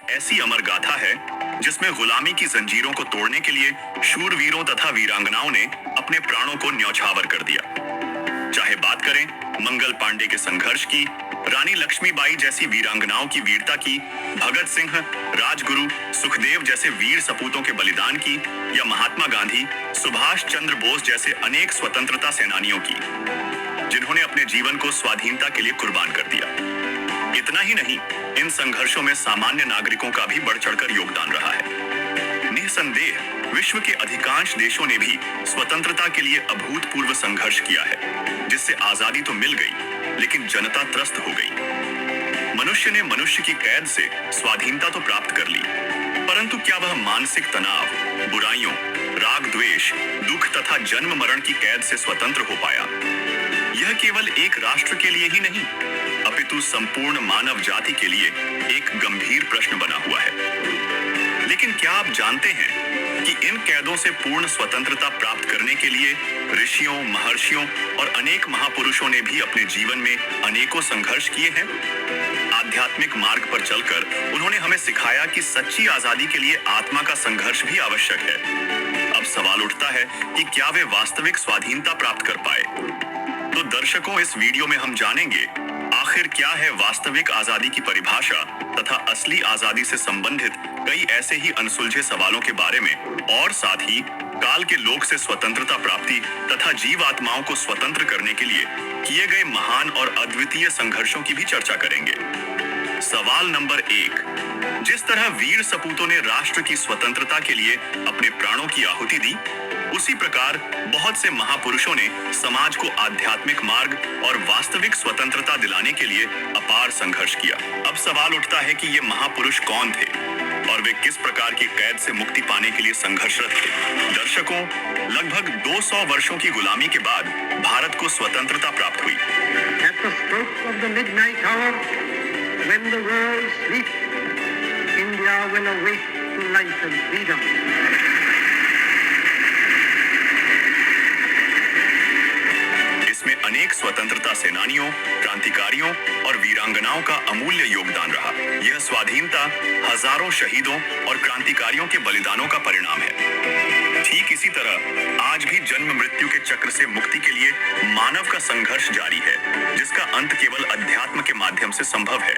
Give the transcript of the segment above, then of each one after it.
ऐसी अमर गाथा है जिसमें गुलामी की जंजीरों को तोड़ने के लिए शूरवीरों तथा वीरांगनाओं ने अपने प्राणों को न्यौछावर कर दिया। चाहे बात करें मंगल पांडे के संघर्ष की, रानी लक्ष्मीबाई जैसी वीरांगनाओं की वीरता की, भगत सिंह, राजगुरु, सुखदेव जैसे वीर सपूतों के बलिदान की, या महात्मा गांधी, सुभाष चंद्र बोस जैसे अनेक स्वतंत्रता सेनानियों की, जिन्होंने अपने जीवन को स्वाधीनता के लिए कुर्बान कर दिया। इतना ही नहीं, इन संघर्षों में सामान्य नागरिकों का भी बढ़ चढ़कर योगदान रहा है। निसंदेह विश्व के अधिकांश देशों ने भी स्वतंत्रता के लिए अभूतपूर्व संघर्ष किया है, जिससे आजादी तो मिल गई, लेकिन जनता त्रस्त हो गई। मनुष्य ने मनुष्य की कैद से स्वाधीनता तो प्राप्त कर ली, परंतु क्या वह मानसिक तनाव, बुराइयों, राग द्वेष, दुख तथा जन्म मरण की कैद से स्वतंत्र हो पाया? यह केवल एक राष्ट्र के लिए ही नहीं, अपितु संपूर्ण मानव जाति के लिए एक गंभीर प्रश्न बना हुआ है। लेकिन क्या आप जानते हैं कि इन कैदों से पूर्ण स्वतंत्रता प्राप्त करने के लिए ऋषियों, महर्षियों और अनेक महापुरुषों ने भी अपने जीवन में अनेकों संघर्ष किए हैं? आध्यात्मिक मार्ग पर चलकर उन्होंने हमें सिखाया कि सच्ची आजादी के लिए आत्मा का संघर्ष भी आवश्यक है। अब सवाल उठता है कि क्या वे वास्तविक स्वाधीनता प्राप्त कर पाए? तो दर्शकों, इस वीडियो में हम जानेंगे आखिर क्या है वास्तविक आजादी की परिभाषा तथा असली आजादी से संबंधित कई ऐसे ही अनसुलझे सवालों के बारे में, और साथ ही काल के लोक से स्वतंत्रता प्राप्ति तथा जीवात्माओं को स्वतंत्र करने के लिए किए गए महान और अद्वितीय संघर्षों की भी चर्चा करेंगे। सवाल नंबर 1, जिस तरह वीर सपूतों ने राष्ट्र की स्वतंत्रता के लिए अपने प्राणों की आहुति दी, उसी प्रकार बहुत से महापुरुषों ने समाज को आध्यात्मिक मार्ग और वास्तविक स्वतंत्रता दिलाने के लिए अपार संघर्ष किया। अब सवाल उठता है कि ये महापुरुष कौन थे और वे किस प्रकार की कैद से मुक्ति पाने के लिए संघर्षरत थे। दर्शकों, लगभग 200 वर्षों की गुलामी के बाद भारत को स्वतंत्रता प्राप्त हुई। At the stroke of the midnight hour, when the world sleeps, India will awake to life and freedom. इसमें अनेक स्वतंत्रता सेनानियों, क्रांतिकारियों और वीरांगनाओं का अमूल्य योगदान रहा। यह स्वाधीनता हजारों शहीदों और क्रांतिकारियों के बलिदानों का परिणाम है। ठीक इसी तरह आज भी जन्म मृत्यु के चक्र से मुक्ति के लिए मानव का संघर्ष जारी है, जिसका अंत केवल अध्यात्म के माध्यम से संभव है।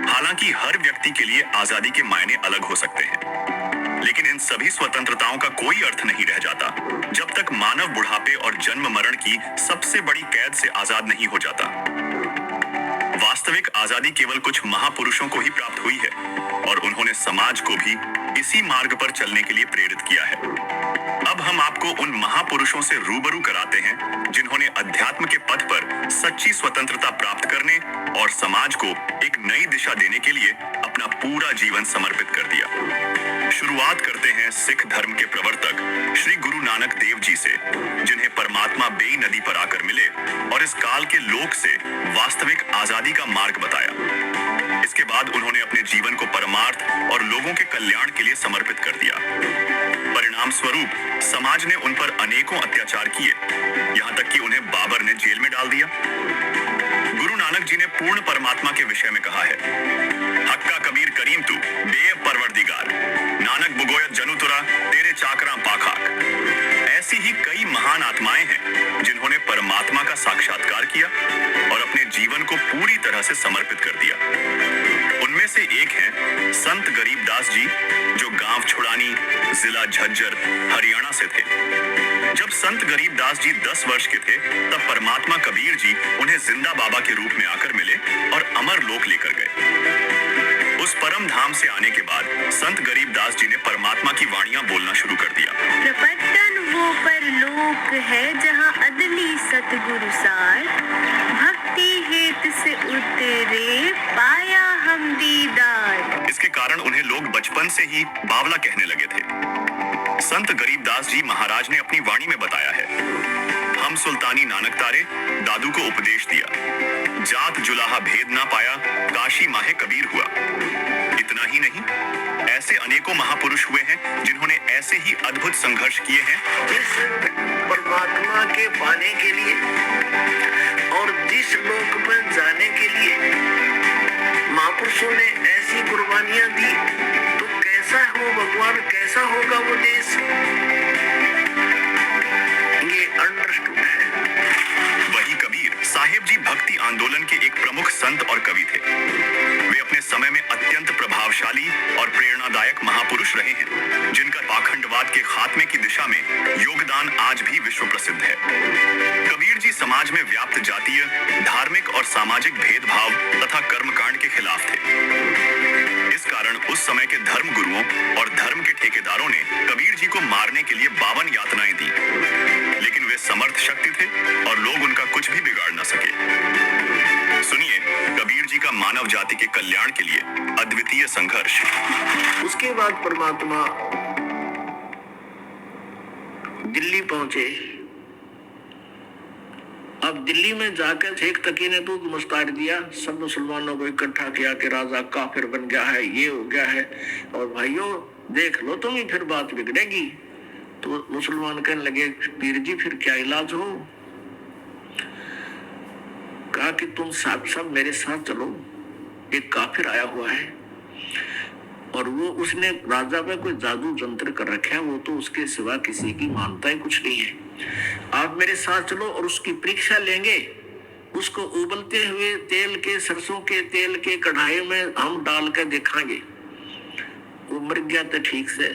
हालांकि हर व्यक्ति के लिए आजादी के मायने अलग हो सकते हैं, लेकिन इन सभी स्वतंत्रताओं का कोई अर्थ नहीं रह जाता जब तक मानव बुढ़ापे और जन्म मरण की सबसे बड़ी कैद से आजाद नहीं हो जाता। वास्तविक आजादी केवल कुछ महापुरुषों को ही प्राप्त हुई है, और उन्होंने समाज को भी इसी मार्ग पर चलने के लिए प्रेरित किया है। अब हम आपको उन महापुरुषों से रूबरू कराते हैं जिन्होंने अध्यात्म के पथ पर सच्ची स्वतंत्रता प्राप्त करने और समाज को एक नई दिशा देने के लिए अपना पूरा जीवन समर्पित कर दिया। शुरुआत करते हैं सिख धर्म के प्रवर्तक श्री गुरु नानक देव जी से, जिन्हें परमात्मा बेई नदी पर आकर मिले और इस काल के लोक से वास्तविक आजादी का मार्ग बताया। इसके बाद उन्होंने अपने जीवन को परमार्थ और लोगों के कल्याण के लिए समर्पित कर दिया। परिणाम स्वरूप समाज ने उन पर अनेकों अत्याचार किए, यहाँ तक कि उन्हें बाबर ने जेल में डाल दिया। गुरु नानक जी ने पूर्ण परमात्मा के विषय में कहा है, हक्का कबीर करीम तू देव परवरदिगार, नानक बुगोयत जनु तुरा तेरे चाकरा पाखाक। ऐसी ही कई महान आत्माएं हैं जिन्होंने परमात्मा का साक्षात्कार किया और अपने जीवन को पूरी तरह से समर्पित कर दिया। उनमें से एक हैं संत गरीबदास जी, जो गांव छुड़ानी, जिला झज्जर, हरियाणा से थे। जब संत गरीबदास जी 10 वर्ष के थे, तब परमात्मा कबीर जी उन्हें जिंदा बाबा के रूप में आकर मिले और अमर लोक लेकर गए। उस परम धाम से आने के बाद संत गरीबदास जी ने परमात्मा की वाणियां बोलना शुरू कर दिया। प्रपट्टन वो परलोक है जहाँ अदली सतगुरु सार, भक्ति हेत से उतरे पाया हम दीदार। इसके कारण उन्हें लोग बचपन से ही बावला कहने लगे थे। संत गरीबदास जी महाराज ने अपनी वाणी में बताया है, हम सुल्तानी नानक तारे दादू को उपदेश दिया, जात जुलाहा भेद ना पाया, काशी माहे कबीर हुआ। इतना ही नहीं, ऐसे अनेकों महापुरुष हुए हैं जिन्होंने ऐसे ही अद्भुत संघर्ष किए हैं। इस परमात्मा के पाने के लिए और जिस लोक में जाने के लिए महापुरुषों ने ऐसी कुर्बानियां दी अब कैसा होगा वो देश, ये अंडरस्टूड है। वही कबीर साहिब जी भक्ति आंदोलन के एक प्रमुख संत और कवि थे। वे अपने समय में अत्यंत प्रभावशाली और प्रेरणादायक महापुरुष रहे हैं, जिनका पाखंडवाद के खात्मे की दिशा में योगदान आज भी विश्व प्रसिद्ध है। कबीर जी समाज में व्याप्त जातीय, धार्मिक और सामाजिक भेदभाव तथा कर्मकांड के खिलाफ थे। इस कारण उस समय के धर्म गुरुओं और धर्म के ठेकेदारों ने कबीर जी को मारने के लिए 52 यातनाएं दी, लेकिन वे समर्थ शक्ति थे और लोग उनका कुछ भी बिगाड़ न सके। सुनिए कबीर जी का मानव जाति के कल्याण के लिए अद्वितीय संघर्ष। उसके बाद परमात्मा दिल्ली पहुंचे। अब दिल्ली में जाकर शेख तकी ने तो मुस्तार दिया, सब मुसलमानों को इकट्ठा किया कि राजा काफिर बन गया है, ये हो गया है, और भाइयों देख लो तुम ही, फिर बात बिगड़ेगी। तो मुसलमान कहने लगे पीर जी फिर क्या इलाज हो। कहा कि तुम सब मेरे साथ चलो, एक काफिर आया हुआ है और वो उसने राजा पे कोई जादू जंत्र कर रखा है, वो तो उसके सिवा किसी की मानता ही कुछ नहीं है। आप मेरे साथ चलो और उसकी परीक्षा लेंगे, उसको उबलते हुए तेल के, सरसों के तेल के कढ़ाई में हम डाल कर दिखाएंगे। वो मर गया तो ठीक से,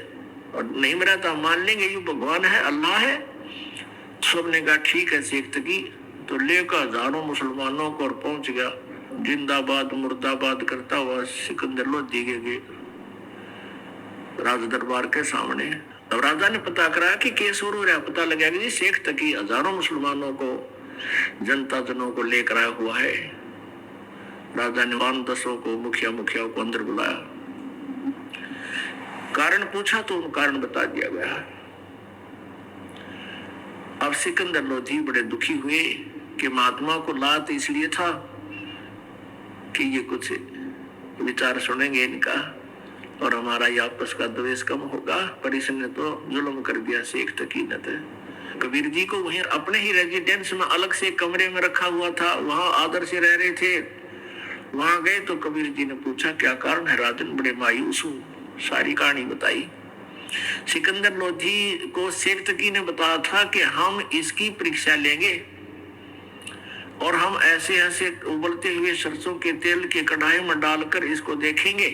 और नहीं मरा तो मान लेंगे ये भगवान है, अल्लाह है। सबने कहा ठीक है शेख तकी। तो लेकर हजारों मुसलमानों को और पहुंच गया, जिंदाबाद मुर्दाबाद करता हुआ सिकंदर लोधी के राज दरबार के सामने। अब राजा ने पता करा कि केस हो रहा, पता लगा कि शेख तकी हजारों मुसलमानों को, जनता जनों को लेकर आया हुआ है। राजा ने 5-10 को, मुखिया को अंदर बुलाया, कारण पूछा तो कारण बता दिया गया। अब सिकंदर लोधी बड़े दुखी हुए कि महात्मा को लात इसलिए था कि ये कुछ विचार सुनेंगे इनका और हमारा ये आपस का द्वेष कम होगा, पर इसने तो जुल्म कर दिया शेख तकी ने। तो कबीर जी को वहीं अपने ही रेजिडेंस में अलग से कमरे में रखा हुआ था, वहां आदर से रह रहे थे। वहां गए तो कबीर जी ने पूछा क्या कारण है राजन, बड़े मायूस हूं। सारी कहानी बताई। सिकंदर लोधी को शेख तकी ने बताया था कि हम इसकी परीक्षा लेंगे और हम ऐसे ऐसे उबलते हुए सरसों के तेल के कढ़ाई में डालकर इसको देखेंगे,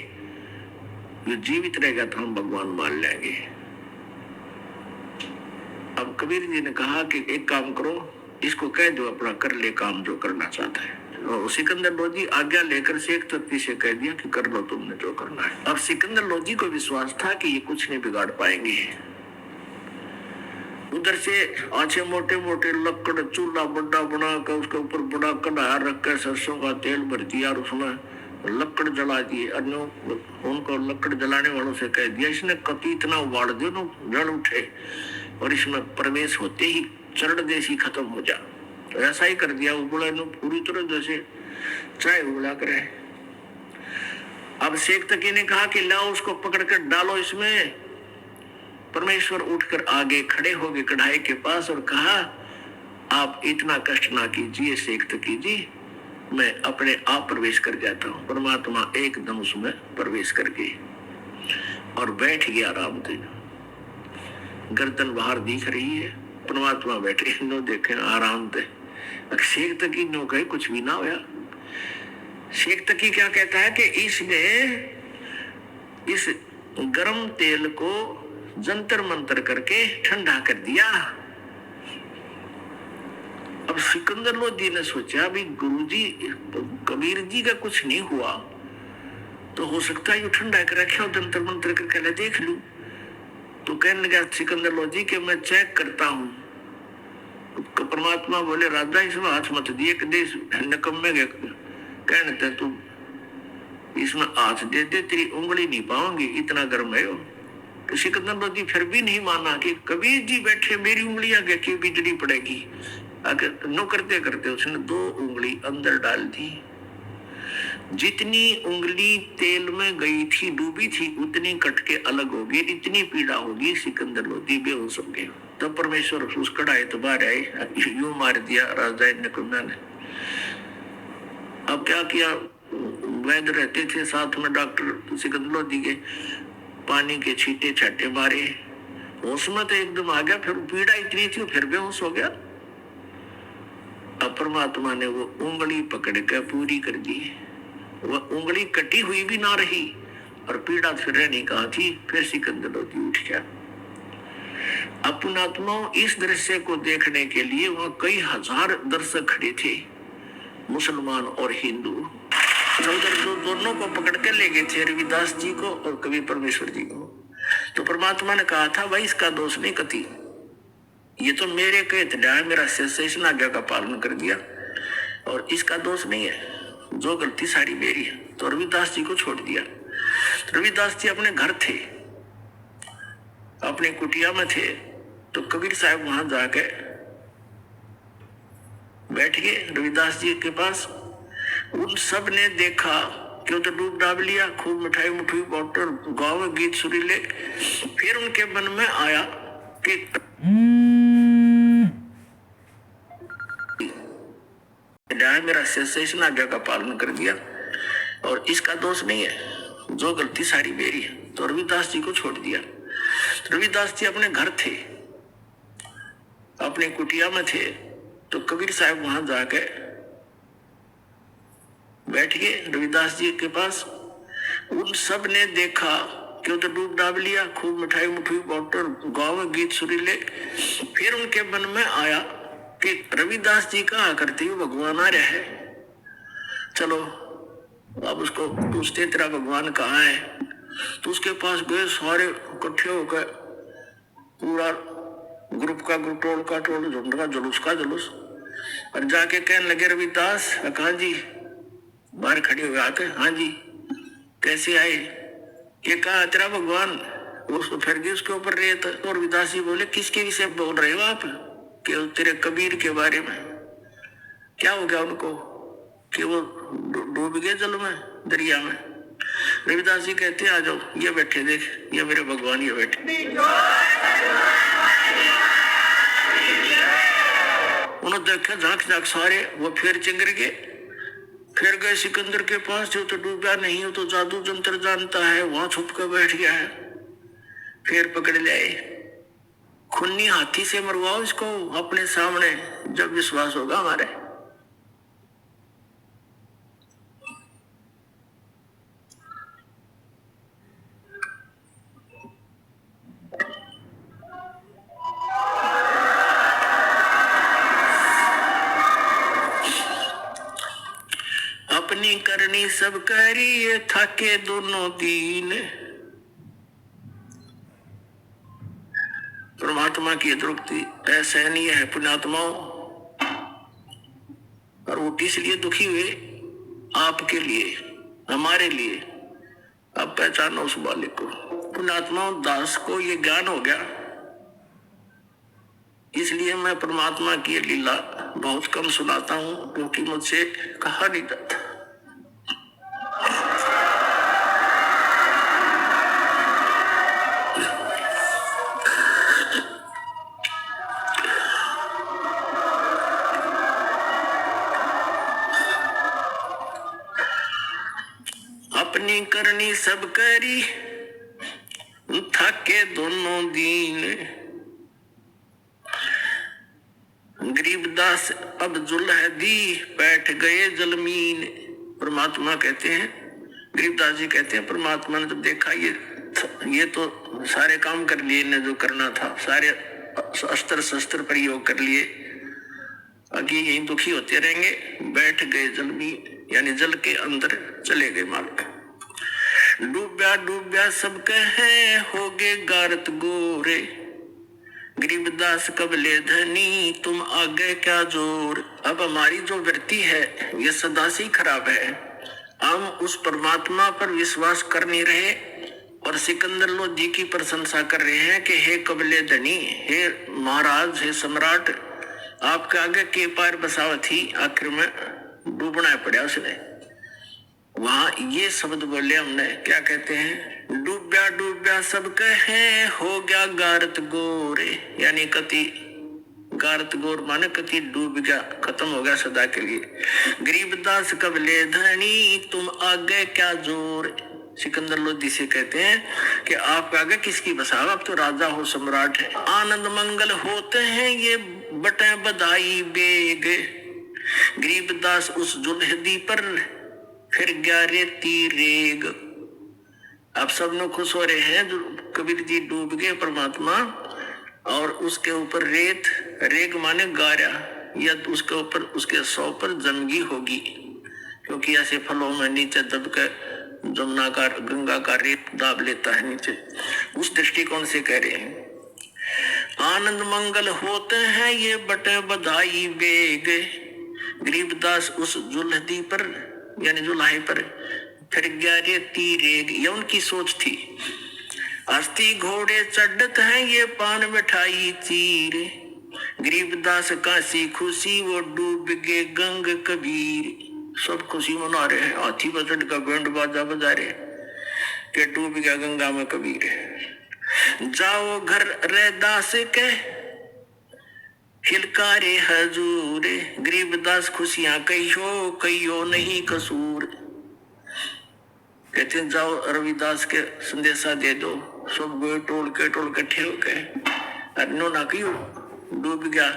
ये जीवित रहेगा तो हम भगवान मान लेंगे। अब कबीर जी ने कहा कि एक काम करो, इसको कह दो अपना कर ले काम जो करना चाहता है। और सिकंदर लोधी आज्ञा लेकर शेख तकी से कह दिया कि कर लो तुमने जो करना है। अब सिकंदर लोधी को विश्वास था कि ये कुछ नहीं बिगाड़ पाएंगे। उधर से आछे मोटे मोटे लकड़ चूल्हा बड़ा बना कर उसके ऊपर बड़ा कढ़ाई रख कर सरसों का तेल भर दिया और उसमें लकड़ जला दिए। उनको लकड़ जलाने वालों से कह दिया इसने कति इतना उबाल दो ना जल उठे और इसमें प्रवेश होते ही चरण देसी खत्म हो जा। तो ऐसा ही कर दिया, उबला पूरी तरह जैसे चाय उबला करे। अब शेख तकी ने कहा कि लाओ उसको पकड़ कर डालो इसमें। परमेश्वर उठकर आगे खड़े हो गए कढ़ाई के पास और कहा आप इतना कष्ट ना कीजिए शेख तकी जी, मैं अपने आप प्रवेश कर जाता हूँ। परमात्मा एकदम उसमें प्रवेश कर गए और बैठ गया आराम से। गर्दन बाहर दिख रही है, परमात्मा बैठे नो देखे आराम से। शेख तकी नो कहे कुछ भी ना होया। शेख तकी क्या कहता है कि इसने इस गर्म तेल को जंतर मंतर करके ठंडा कर दिया। अब सिकंदर लोधी ने सोचा भी गुरुजी कबीर जी का कुछ नहीं हुआ तो हो सकता है ये ठंडा कर रखा हो, जंतर मंतर करके देख लूं। तो कहने लगा सिकंदर लोधी कि मैं चेक करता हूं। परमात्मा बोले राजा इसमें हाथ मत दिए, नकम्मे कहने थे तू इसमें हाथ दे दे, तेरी उंगली नहीं पाऊंगी, इतना गर्म है वो। तो सिकंदर लोधी फिर भी नहीं माना कि कबीर जी बैठे मेरी उंगलियां की बिजली पड़ेगी। अगर नो करते करते उसने 2 उंगली अंदर डाल दी। जितनी उंगली तेल में गई थी डूबी थी उतनी कट के अलग हो गई, इतनी पीड़ा होगी सिकंदर लोधी बेहोश हो गए। तब परमेश्वर उस कढ़ाई तो बाहर आए, यूं मार दिया राजा नकुम्मा ने। अब क्या किया, वैद्य रहते थे साथ में डॉक्टर सिकंदर लोधी के, पानी के छींटे छाटे मारे, होश में तो एकदम आ गया, फिर पीड़ा इतनी थी फिर बेहोश हो गया। अब परमात्मा ने वो उंगली पकड़ के पूरी कर दी, वह उंगली कटी हुई भी ना रही और पीड़ा फिर रहने कहा थी, फिर सिकंदर लोधी उठ गया। अपनात्मा इस दृश्य को देखने के लिए वहां कई हजार दर्शक खड़े थे, मुसलमान और हिंदू। उधर दोनों को पकड़ के ले गए थे, रविदास जी को और कवि परमेश्वर जी को। तो परमात्मा ने कहा था भाई इसका दोष नहीं कति, ये तो मेरे कहते है, मेरा शेष आज्ञा का पालन कर दिया और इसका दोष नहीं है, जो गलती सारी मेरी है। तो रविदास जी को छोड़ दिया। रविदास जी अपने घर थे, अपने कुटिया में थे, तो कबीर साहब वहां जाके बैठ गए रविदास जी के पास। उन सब ने देखा कि तो डूब डाब लिया, खूब मिठाई मुठाई बांटकर गाँव गीत सुरीले। फिर उनके मन में आया कि मेरा शेष आज्ञा का पालन कर दिया और इसका दोष नहीं है, जो गलती सारी मेरी है। तो रविदास जी को छोड़ दिया। रविदास जी अपने घर थे, अपने कुटिया में थे, तो कबीर साहब वहां जाके बैठ गए रविदास जी के पास। उन सब ने देखा कि तो डूब डाब लिया, खूब मिठाई मुठाई बांटकर गाँव गीत सुरीले। फिर उनके मन में आया कि रविदास जी कहा करते हुए भगवान आ रहा है, चलो अब उसको पूछते तेरा भगवान कहाँ है। तो उसके पास गए, सारे इकट्ठे होकर, पूरा ग्रुप का ग्रुप, टोल का टोल, झुंड का जुलूस का जुलूस, और जाके कहने लगे रविदास कहा जी, बाहर खड़े हुए आके, हाँ जी कैसे आए, ये कहा तेरा भगवान। उसको फिर गए उसके ऊपर रेत। और रविदास जी बोले किसके विषय बोल रहे हो आप, कि तेरे कबीर के बारे में। क्या हो गया उनको कि वो डूब गए जल में, दरिया में। रविदास जी कहते आ जाओ, ये बैठे, देख ये मेरे भगवान ये बैठे। उन्होंने देखा झांक झांक सारे, वो फिर चिंगर गए। फिर गए सिकंदर के पास, जो तो डूबा नहीं हो तो जादू जंत्र जानता है, वहां छुप कर बैठ गया है। फिर पकड़ ले आए, खुन्नी हाथी से मरवाओ इसको अपने सामने, जब विश्वास होगा हमारे। अपनी करनी सब करिए, थके दोनों दीन। परमात्मा की द्रुपति असहनीय है पुण्यात्माओं, और वो इसलिए दुखी हुए आपके लिए, हमारे लिए। अब पहचानो उस बालिक को। पुण्यात्माओं, दास को ये ज्ञान हो गया, इसलिए मैं परमात्मा की लीला बहुत कम सुनाता हूं, क्योंकि मुझसे कहा नहीं जाता। अपनी करनी सब करी, थके दोनों दीन। गरीबदास अब जुल्ह दी, बैठ गए जलमीन। परमात्मा कहते हैं, गरीबदास जी कहते हैं, परमात्मा ने जब देखा ये तो सारे काम कर लिए, ने जो करना था, सारे अस्त्र शस्त्र प्रयोग कर लिए, आगे यही दुखी होते रहेंगे। बैठ गए जलमीन, यानी जल के अंदर चले गए मालिक। डूब्या डूब्या सब कहे, हो गए गारत गोरे। गरीबदास कबले धनी, तुम आगे क्या जोर। अब हमारी जो वृत्ति है ये सदा से खराब है। हम उस परमात्मा पर विश्वास कर नहीं रहे और सिकंदर लोधी की प्रशंसा कर रहे हैं कि हे कबले धनी, हे महाराज, हे सम्राट, आपके आगे के पार बसावत ही। आखिर में डूबना पड़ा उसने। वहां ये शब्द बोले हमने, क्या कहते हैं, डूब्या डूब्या सब कहे, हो गया गारत गोरे। यानी कति गारत गोर माने कति डूब गया, खत्म हो गया सदा के लिए। गरीबदास कबले धनी, तुम आगे क्या जोर। सिकंदर लोधी से कहते हैं कि आप आगे किसकी बसाव, अब तो राजा हो, सम्राट है। आनंद मंगल होते हैं ये बटे बधाई बेग, गरीबदास उस जुल्हदी पर फिर ग्यारे तीरेग। आप सब लोग खुश हो रहे हैं, जो कबीर जी डूब गए परमात्मा, और उसके ऊपर रेत, रेग माने गारा, या उसके ऊपर उसके सौ पर जमगी होगी, क्योंकि ऐसे फलों में नीचे दब के जमुना का गंगा का रेत दाब लेता है नीचे, उस दृष्टिकोण से कह रहे हैं। आनंद मंगल होते हैं ये बटे बधाई बेग, गरीबदास उस जुल्हदी पर यानी जुल्हाई पर फिर ग्यारे तीरेग, ये उनकी सोच थी। अस्थि घोड़े चढ़त हैं ये पान मिठाई चीर, गरीबदास काशी खुशी वो डूब गए गंग कबीर। सब खुशी मना रहे हैं, हाथी पर चढ़ का बैंड बाजा बजा रहे कि डूब गया गंगा में कबीर। जाओ घर रे दास के हिलकारे हजूर, गरीबदास खुशियां कहियो नहीं कसूर। कहते हैं जाओ रविदास के संदेशा दे दो, सब गए टोल के ठेल के, नो ना कहियो डूब गया,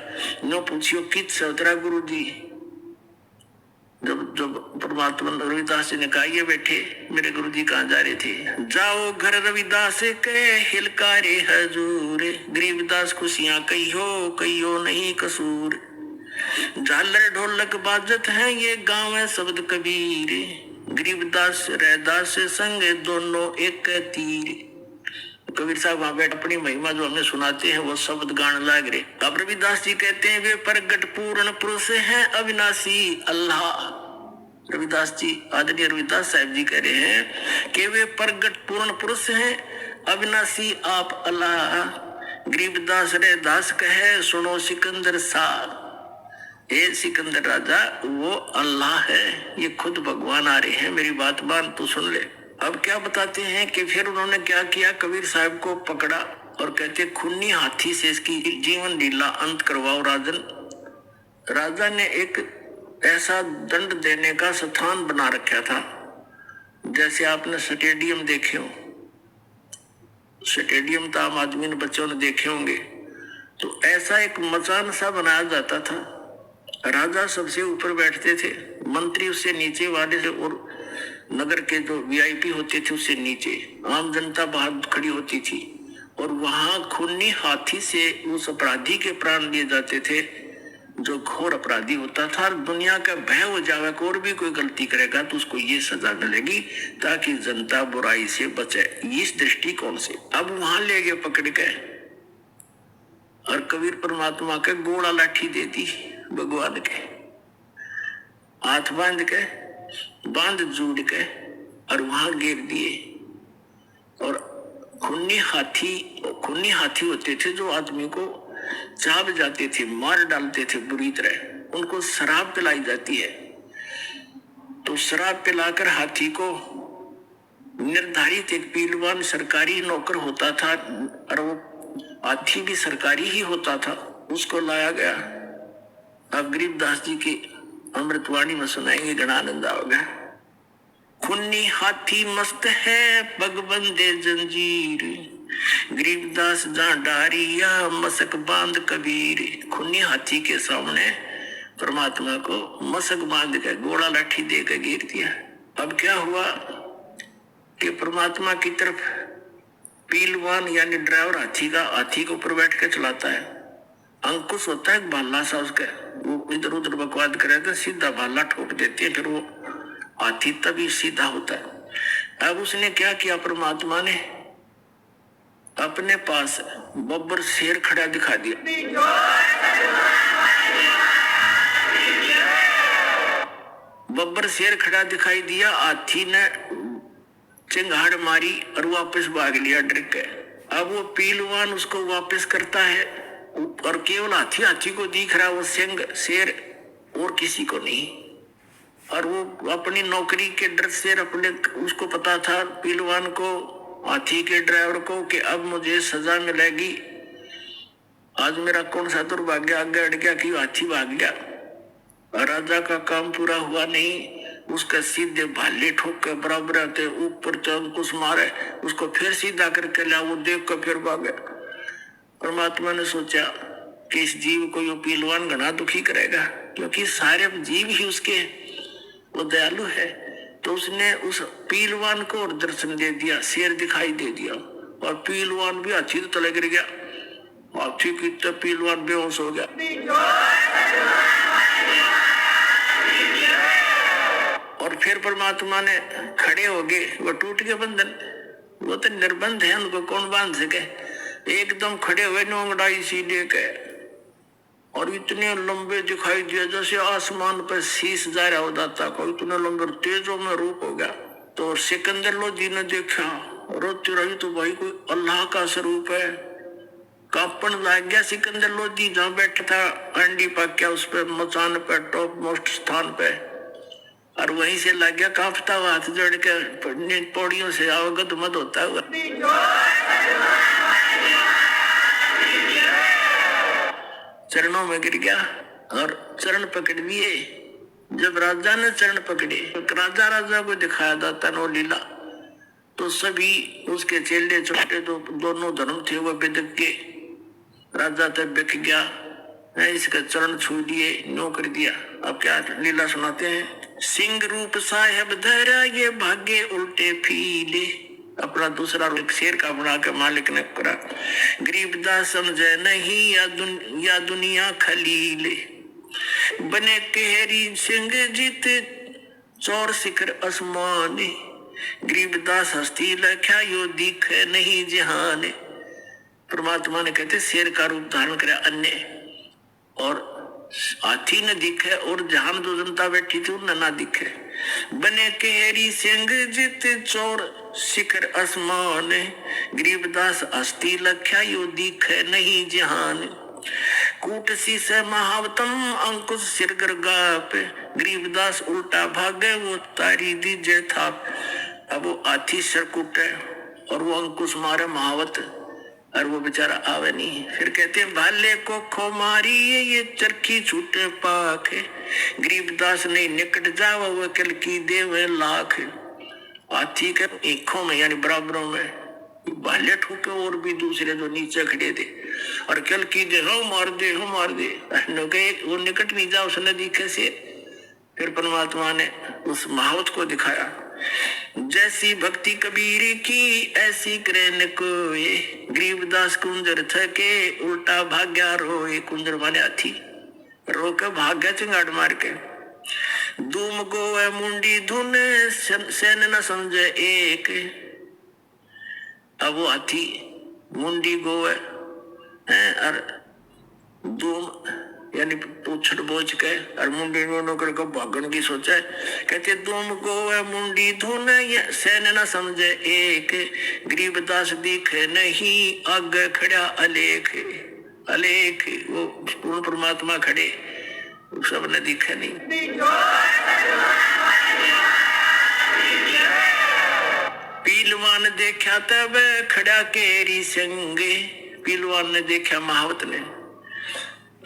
नो पूछियो कित से उतरा गुरु जी। जब परमात्मा रविदास जी ने कहा ये बैठे मेरे गुरु जी कहाँ जा रहे थे, जाओ घर रविदास के हिलकारे हजूर, गरीबदास खुशियां कहियो नहीं कसूर। झालर ढोलक बाजत है ये गाँव है शब्द कबीर, गरीबदास रैदास संग दोनों एक तीर। कबीर साहब वहां बैठ अपनी महिमा जो हमें सुनाते हैं वो शब्द गान लाग रहे। अब रविदास जी कहते हैं वे प्रगट पूर्ण पुरुष हैं अविनाशी अल्लाह। रविदास जी, आदरणीय रविदास साहब जी कह रहे हैं कि वे प्रगट पूर्ण पुरुष हैं अविनाशी आप अल्लाह। गरीबदास रैदास कहे सुनो सिकंदर साहब, ए सिकंदर राजा वो अल्लाह है, ये खुद भगवान आ रहे हैं, मेरी बात मान तू सुन ले। अब क्या बताते हैं कि फिर उन्होंने क्या किया, कबीर साहब को पकड़ा और कहते खूनी हाथी से इसकी जीवन लीला अंत करवाओ राजन। राजा ने एक ऐसा दंड देने का स्थान बना रखा था, जैसे आपने स्टेडियम देखे हो, स्टेडियम तो आम आदमी ने बच्चों ने देखे होंगे, तो ऐसा एक मचान सा बनाया जाता था। राजा सबसे ऊपर बैठते थे, मंत्री उससे नीचे वाले से, और नगर के जो वीआईपी होते थे उससे नीचे, आम जनता बाहर खड़ी होती थी। और वहां खूनी हाथी से उस अपराधी के प्राण लिए जाते थे जो घोर अपराधी होता था। दुनिया का भय हो जावे कि और भी कोई गलती करेगा तो उसको ये सजा मिलेगी ताकि जनता बुराई से बचे, इस दृष्टिकोण से। अब वहां ले गए पकड़ के और कबीर परमात्मा के गोड़ा लाठी दे दी भगवान के, हाथ बांध जोड़ के और वहां गिर दिए। और खूनी हाथी होते थे जो आदमी को चाब जाते थे, मार डालते थे बुरी तरह, उनको शराब पिलाई जाती है। तो शराब पिलाकर हाथी को निर्धारित एक पहलवान सरकारी नौकर होता था, और वो हाथी भी सरकारी ही होता था, उसको लाया गया। अब गरीबदास जी की अमृतवाणी में सुनाएंगे, गण आनंद आओगे। खूनी हाथी मस्त है पग बंदे जंजीर, गरीबदास जहां डारिया मसक बांध कबीर। खूनी हाथी के सामने परमात्मा को मसक बांध के गोड़ा लाठी देकर गिर दिया। अब क्या हुआ कि परमात्मा की तरफ पीलवान यानी ड्राइवर हाथी के ऊपर बैठ के चलाता है। अंकुश होता है भाला सा उसका, वो इधर उधर बकवाद करेगा, सीधा भाला ठोक देते हैं, फिर वो हाथी तभी सीधा होता है। अब उसने क्या किया, परमात्मा ने अपने पास बब्बर शेर खड़ा दिखा दिया। बब्बर शेर खड़ा दिखाई दिया, हाथी ने चिंगाड़ मारी और वापस भाग लिया डर के। अब वो पीलवान उसको वापस करता है और केवल हाथी को दिख रहा, वो सिंह शेर और किसी को नहीं। और वो अपनी नौकरी के डर से अपने उसको पता था पीलवान को, हाथी के ड्राइवर को, कि अब मुझे सजा मिलेगी, आज मेरा कौन सा दुर्भाग्य आगे अड़ गया कि हाथी भाग गया। राजा का काम पूरा हुआ नहीं, उसका सीधे भाले ठोक के बराबर आते ऊपर चंद कुछ मारे, उसको फिर सीधा करके ला, वो देख कर फिर भागे। परमात्मा ने सोचा कि इस जीव को यो पहलवान घना दुखी करेगा, क्योंकि सारे जीव ही उसके वो दयालु है। तो उसने उस पहलवान को और दर्शन दे दिया, शेर दिखाई दे दिया, और पहलवान भी हाथी तो तले गिर गया। हाथी की तो पहलवान बेहोश हो गया। और फिर परमात्मा ने खड़े हो गए, वो टूट गए बंधन, वो तो निर्बंध है, उनको कौन बांध सके। एकदम खड़े हुए नोंगड़ाई सी लेके, और इतने लंबे दिखाई दिए जैसे आसमान पर शीश जा रहा हो दाता को, इतने लंबे तेजों में रूप हो गया। तो सिकंदर लोधी ने देखा, रोती रही तो भाई कोई अल्लाह का स्वरूप है। कांपन लग गया सिकंदर लोधी, जहाँ बैठा था अंडी पाक्या उस पे मचान पे टॉप मोस्ट स्थान पे, और वहीं से लग गया कांपता हुआ, हाथ जोड़ के पौड़ियों से अवगत मत होता हुआ चरणों में गिर गया और चरण पकड़ लिए। जब राजा ने चरण पकड़े, राजा को दिखाया दाता नो लीला, तो सभी उसके चेले छोटे तो दोनों धर्म थे वो बिदक के, राजा तक बिक गया, इसका चरण छू लिए, नो कर दिया। अब क्या लीला सुनाते हैं। सिंह रूप साहेब धरा ये भागे उल्टे फीले, अपना दूसरा रूप शेर का बना के मालिक ने करा। गरीबदास समझे नहीं या दुनिया खलीले, बने केहरी सिंह जीत चौर शिखर आसमाने, गरीबदास हस्ती लख्या यो दिखे नहीं जहान। परमात्मा ने कहते शेर का रूप धारण करे अन्य, और हाथी न दिखे, और जहान जो जनता बैठी थी उन्हें ना दिखे। बने केहरी सिंह जित चोर शिखर आसमान, गरीबदास हस्ती लख्या यो दिखे नहीं जहान। कूटसी से महावतम अंकुश सिर गर्गाप, गरीबदास उल्टा भागे वो तारी दीजे थाप। अब वो हाथी सिर कूटे और वो अंकुश मारे महावत, और वो बेचारा आवे नहीं। फिर कहते हैं भाले को खो मारी ये चरखी छूटे पाख, गरीबदास ने निकट जावा वो कल की देवे लाख। हाथी के आंखों में यानी बराबरों में भाले ठोके, और भी दूसरे जो नीचे खड़े थे, और कल की दे हो मार दे वो निकट नहीं जा उस नदी कैसे। फिर परमात्मा ने उस महावत को दिखाया, जैसी भक्ति कबीर की ऐसी करे कोई, गरीबदास कुंजर थके उल्टा भाग्या रोए। कुंजर माने हाथी, रो के भाग्या चिंगाड़ मार के। धूम गोए मुंडी धुने सेन न समझे एक, अब वो हाथी मुंडी गोए हैं और धूम यानी पूछड़ बोझ के और मुंडी नौकर को भागन की सोचा है। कहते तुम को मुंडी धुन सेन न समझे एक, गरीबदास दिखे नहीं आगे खड़ा अलेख। अलेख वो पूर्ण परमात्मा खड़े, सब ने दिखे नहीं। पीलवान देखा तब खड़ा केरी संगे, पीलवान ने देखा महावत ने,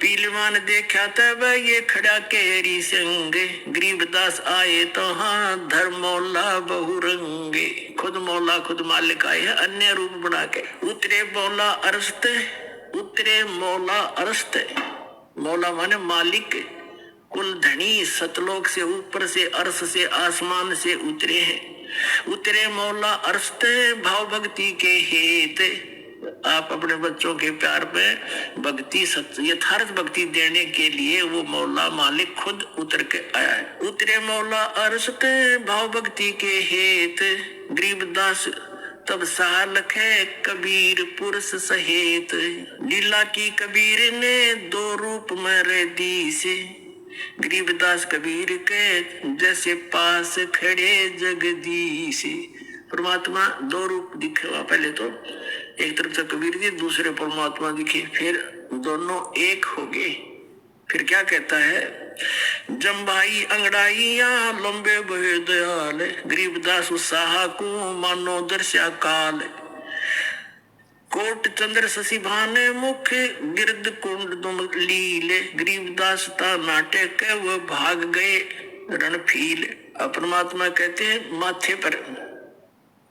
पीलवान देखा तब ये खड़ा केरी संग, गरीबदास आए तो हाँ धर्म मौला बहुरंगे। खुद मौला खुद मालिक आए हैं अन्य रूप बना के। उतरे मौला अरस्त, उतरे मौला अरस्त, मौला माने मालिक, कुल धनी सतलोक से ऊपर से अर्श से आसमान से उतरे हैं। उतरे मौला अरस्त भाव भक्ति के हेत, आप अपने बच्चों के प्यार में भक्ति यथार्थ भक्ति देने के लिए वो मौला मालिक खुद उतर के आया है। उतरे मौला अरसत भाव भक्ति के हेत, गरीबदास तब साल खे कबीर पुरुष सहेत। लीला की कबीर ने दो रूप में रे दी से, गरीबदास कबीर के जैसे पास खड़े जगदीश। परमात्मा दो रूप दिखे हुआ, पहले तो एक तरफ से कबीर जी दूसरे परमात्मा दिखे, फिर दोनों एक हो गए। फिर क्या कहता है, जम्भाई अंगड़ाइया लंबे बहे दयाल, गरीबदास उत्साह को मानो दर्शा काल। कोट चंद्र शशि भाने मुख गिरद कुंड दुम लीले, गरीबदास ता नाटक वो भाग गए रणफील। अब परमात्मा कहते हैं माथे पर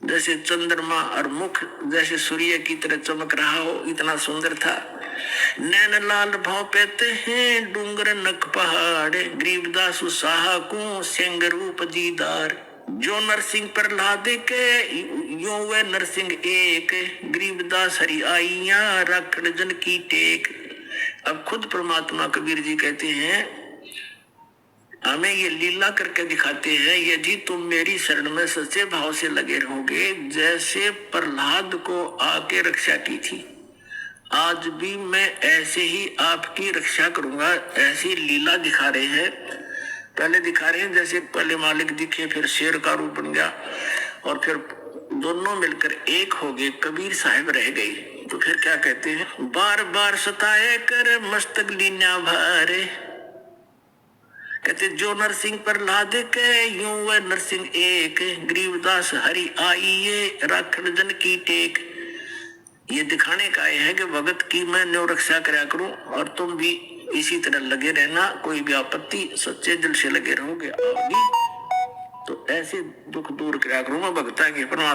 जैसे चंद्रमा और मुख जैसे सूर्य की तरह चमक रहा हो, इतना सुंदर था। नैन लाल भाव पेते हैं डूंगर नक पहाड़, गरीबदास साहा को सिंह रूप दीदार। जो नरसिंह प्रहलाद के यो वे नरसिंह एक, गरीबदास हरि आइया राखड़ जन की टेक। अब खुद परमात्मा कबीर जी कहते हैं हमें ये लीला करके दिखाते हैं, यदि तुम मेरी शरण में सच्चे भाव से लगे रहोगे, जैसे प्रहलाद को आके रक्षा की थी, आज भी मैं ऐसे ही आपकी रक्षा करूंगा। ऐसी लीला दिखा रहे हैं, पहले दिखा रहे हैं जैसे पहले मालिक दिखे, फिर शेर का रूप बन गया और फिर दोनों मिलकर एक हो गए, कबीर साहब रह गए। तो फिर क्या कहते हैं, बार बार सताए कर मस्तक लीना भारे, कहते जो नरसिंह प्रहलाद के यूं वह नरसिंह एक, गरीबदास हरि आइये राखड़ जन की टेक। ये दिखाने का है कि भगत की मैं न्यो रक्षा कराया करूं और तुम भी इसी तरह लगे रहना, कोई भी आपत्ति सच्चे दिल से लगे रहोगे, आओगी तो ऐसे दुख दूर कराया करूं मैं भगता के। परमात्मा